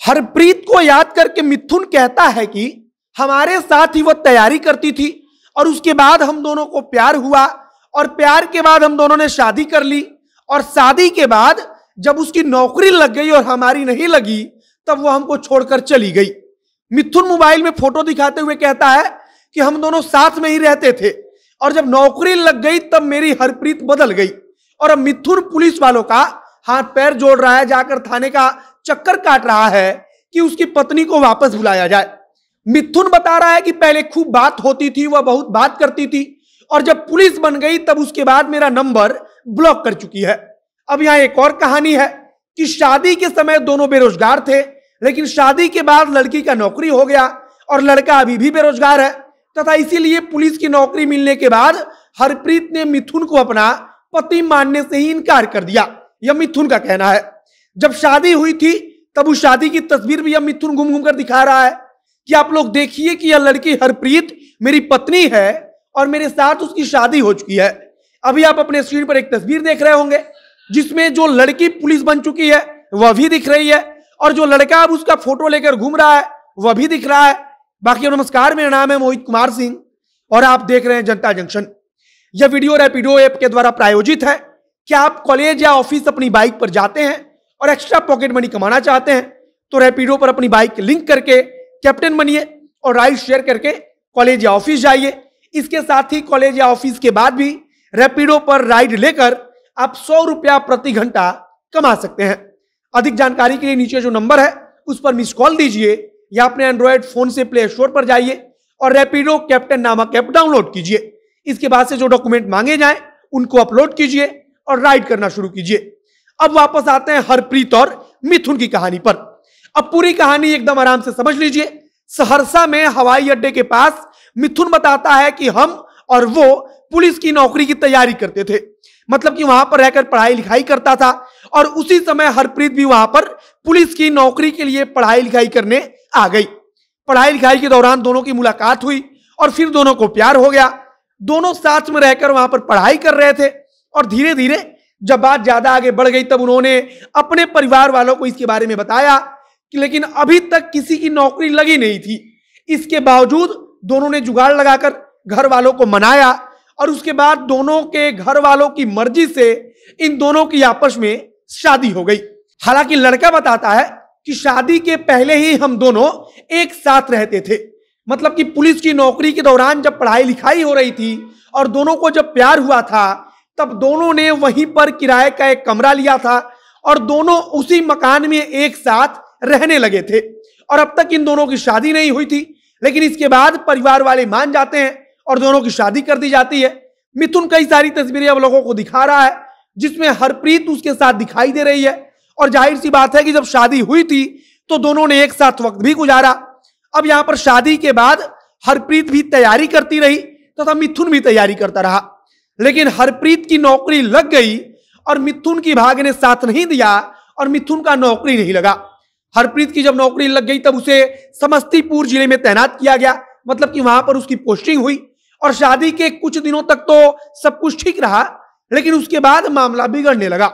हरप्रीत को याद करके मिथुन कहता है कि हमारे साथ ही वह तैयारी करती थी और उसके बाद हम दोनों को प्यार हुआ और प्यार के बाद हम दोनों ने शादी कर ली और शादी के बाद जब उसकी नौकरी लग गई और हमारी नहीं लगी तब वो हमको छोड़कर चली गई। मिथुन मोबाइल में फोटो दिखाते हुए कहता है कि हम दोनों साथ में ही रहते थे और जब नौकरी लग गई तब मेरी हरप्रीत बदल गई और अब मिथुन पुलिस वालों का हाथ पैर जोड़ रहा है, जाकर थाने का चक्कर काट रहा है कि उसकी पत्नी को वापस बुलाया जाए। मिथुन बता रहा है कि पहले खूब बात होती थी, वह बहुत बात करती थी और जब पुलिस बन गई तब उसके बाद मेरा नंबर ब्लॉक कर चुकी है। अब यहां एक और कहानी है कि शादी के समय दोनों बेरोजगार थे, लेकिन शादी के बाद लड़की का नौकरी हो गया और लड़का अभी भी बेरोजगार है तथा इसीलिए पुलिस की नौकरी मिलने के बाद हरप्रीत ने मिथुन को अपना पति मानने से ही इनकार कर दिया। यह मिथुन का कहना है। जब शादी हुई थी तब उस शादी की तस्वीर भी यह मिथुन घूम घूम कर दिखा रहा है कि आप लोग देखिए कि यह लड़की हरप्रीत मेरी पत्नी है और मेरे साथ उसकी शादी हो चुकी है। अभी आप अपने स्क्रीन पर एक तस्वीर देख रहे होंगे जिसमें जो लड़की पुलिस बन चुकी है वह भी दिख रही है और जो लड़का अब उसका फोटो लेकर घूम रहा है वह भी दिख रहा है। बाकी नमस्कार, मेरा नाम है मोहित कुमार सिंह और आप देख रहे हैं जनता जंक्शन। यह वीडियो रैपिडो ऐप के द्वारा प्रायोजित है। क्या आप कॉलेज या ऑफिस अपनी बाइक पर जाते हैं और एक्स्ट्रा पॉकेट मनी कमाना चाहते हैं तो रैपिडो पर अपनी बाइक लिंक करके कैप्टन बनिए और राइड शेयर करके कॉलेज या ऑफिस जाइए। इसके साथ ही कॉलेज या ऑफिस के बाद भी रैपिडो पर राइड लेकर आप 100 रुपया प्रति घंटा कमा सकते हैं। अधिक जानकारी के लिए नीचे जो नंबर है उस पर मिस कॉल दीजिए या अपने एंड्रॉयड फोन से प्ले स्टोर पर जाइए और रैपिडो कैप्टन नामक ऐप डाउनलोड कीजिए। इसके बाद से जो डॉक्यूमेंट मांगे जाएं उनको अपलोड कीजिए और राइड करना शुरू कीजिए। अब वापस आते हैं हरप्रीत और मिथुन की कहानी पर। अब पूरी कहानी एकदम आराम से समझ लीजिए। सहरसा में हवाई अड्डे के पास मिथुन बताता है कि हम और वो पुलिस की नौकरी की तैयारी करते थे, मतलब कि वहां पर रहकर पढ़ाई लिखाई करता था और उसी समय हरप्रीत भी वहां पर पुलिस की नौकरी के लिए पढ़ाई लिखाई करने आ गई। पढ़ाई लिखाई के दौरान दोनों की मुलाकात हुई और फिर दोनों को प्यार हो गया। दोनों साथ में रहकर वहां पर पढ़ाई कर रहे थे और धीरे धीरे जब बात ज्यादा आगे बढ़ गई तब उन्होंने अपने परिवार वालों को इसके बारे में बताया कि लेकिन अभी तक किसी की नौकरी लगी नहीं थी। इसके बावजूद दोनों ने जुगाड़ लगाकर घर वालों को मनाया और उसके बाद दोनों के घर वालों की मर्जी से इन दोनों की आपस में शादी हो गई। हालांकि लड़का बताता है कि शादी के पहले ही हम दोनों एक साथ रहते थे, मतलब कि पुलिस की नौकरी के दौरान जब पढ़ाई लिखाई हो रही थी और दोनों को जब प्यार हुआ था तब दोनों ने वहीं पर किराए का एक कमरा लिया था और दोनों उसी मकान में एक साथ रहने लगे थे और अब तक इन दोनों की शादी नहीं हुई थी। लेकिन इसके बाद परिवार वाले मान जाते हैं और दोनों की शादी कर दी जाती है। मिथुन कई सारी तस्वीरें अब लोगों को दिखा रहा है जिसमें हरप्रीत उसके साथ दिखाई दे रही है और जाहिर सी बात है कि जब शादी हुई थी तो दोनों ने एक साथ वक्त भी गुजारा। अब यहां पर शादी के बाद हरप्रीत भी तैयारी करती रही तथा मिथुन भी तैयारी करता रहा, लेकिन हरप्रीत की नौकरी लग गई और मिथुन की भाग्य ने साथ नहीं दिया और मिथुन का नौकरी नहीं लगा। हरप्रीत की जब नौकरी लग गई तब उसे समस्तीपुर जिले में तैनात किया गया, मतलब कि वहां पर उसकी पोस्टिंग हुई और शादी के कुछ दिनों तक तो सब कुछ ठीक रहा, लेकिन उसके बाद मामला बिगड़ने लगा।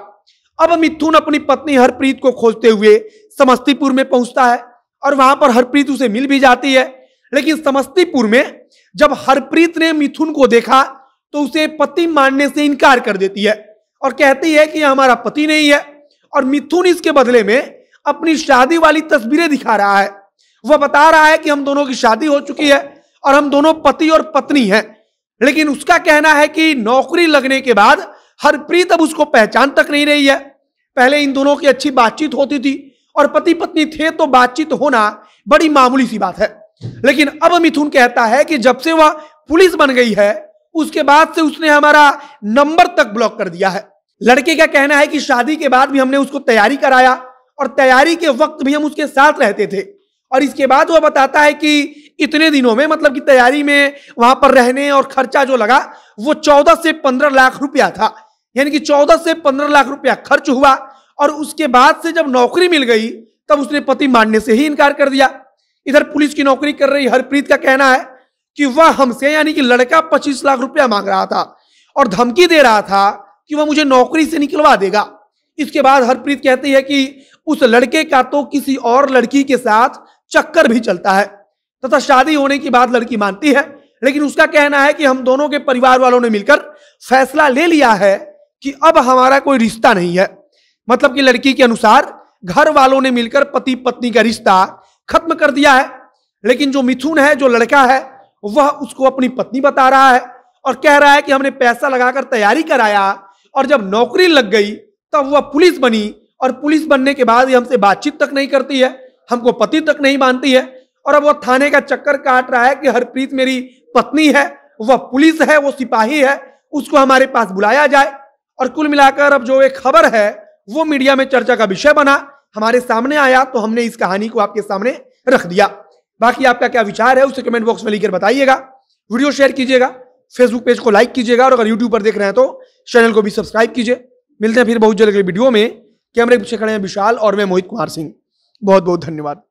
अब मिथुन अपनी पत्नी हरप्रीत को खोजते हुए समस्तीपुर में पहुंचता है और वहां पर हरप्रीत उसे मिल भी जाती है। लेकिन समस्तीपुर में जब हरप्रीत ने मिथुन को देखा तो उसे पति मानने से इनकार कर देती है और कहती है कि यह हमारा पति नहीं है और मिथुन इसके बदले में अपनी शादी वाली तस्वीरें दिखा रहा है। वह बता रहा है कि हम दोनों की शादी हो चुकी है और हम दोनों पति और पत्नी हैं, लेकिन उसका कहना है कि नौकरी लगने के बाद हरप्रीत अब उसको पहचान तक नहीं रही है। पहले इन दोनों की अच्छी बातचीत होती थी और पति पत्नी थे तो बातचीत होना बड़ी मामूली सी बात है, लेकिन अब मिथुन कहता है कि जब से वह पुलिस बन गई है उसके बाद से उसने हमारा नंबर तक ब्लॉक कर दिया है। लड़के का कहना है कि शादी के बाद भी हमने उसको तैयारी कराया और तैयारी के वक्त भी हम उसके साथ रहते थे और इसके बाद वह बताता है कि इतने दिनों में, मतलब कि तैयारी में वहां पर रहने और खर्चा जो लगा वो 14 से 15 लाख रुपया था, यानी कि 14 से 15 लाख रुपया खर्च हुआ और उसके बाद से जब नौकरी मिल गई तब उसने पति मानने से ही इनकार कर दिया। इधर पुलिस की नौकरी कर रही हरप्रीत का कहना है कि वह हमसे, यानी कि लड़का 25 लाख रुपया मांग रहा था और धमकी दे रहा था कि वह मुझे नौकरी से निकलवा देगा। इसके बाद हरप्रीत कहती है कि उस लड़के का तो किसी और लड़की के साथ चक्कर भी चलता है तथा शादी होने की बात लड़की मानती है। लेकिन उसका कहना है कि हम दोनों के परिवार वालों ने मिलकर फैसला ले लिया है कि अब हमारा कोई रिश्ता नहीं है। मतलब कि लड़की के अनुसार घर वालों ने मिलकर पति पत्नी का रिश्ता खत्म कर दिया है। लेकिन जो मिथुन है, जो लड़का है, वह उसको अपनी पत्नी बता रहा है और कह रहा है कि हमने पैसा लगाकर तैयारी कराया और जब नौकरी लग गई तब वह पुलिस बनी और पुलिस बनने के बाद हमसे बातचीत तक नहीं करती है, हमको पति तक नहीं मानती है। और अब वह थाने का चक्कर काट रहा है कि हरप्रीत मेरी पत्नी है, वह पुलिस है, वो सिपाही है, उसको हमारे पास बुलाया जाए। और कुल मिलाकर अब जो एक खबर है वो मीडिया में चर्चा का विषय बना, हमारे सामने आया, तो हमने इस कहानी को आपके सामने रख दिया। बाकी आपका क्या विचार है उसे कमेंट बॉक्स में लिखकर बताइएगा। वीडियो शेयर कीजिएगा, फेसबुक पेज को लाइक कीजिएगा और अगर यूट्यूब पर देख रहे हैं तो चैनल को भी सब्सक्राइब कीजिए। मिलते हैं फिर बहुत जल्द अगले वीडियो में। कैमरे पीछे खड़े हैं विशाल और मैं मोहित कुमार सिंह। बहुत बहुत धन्यवाद।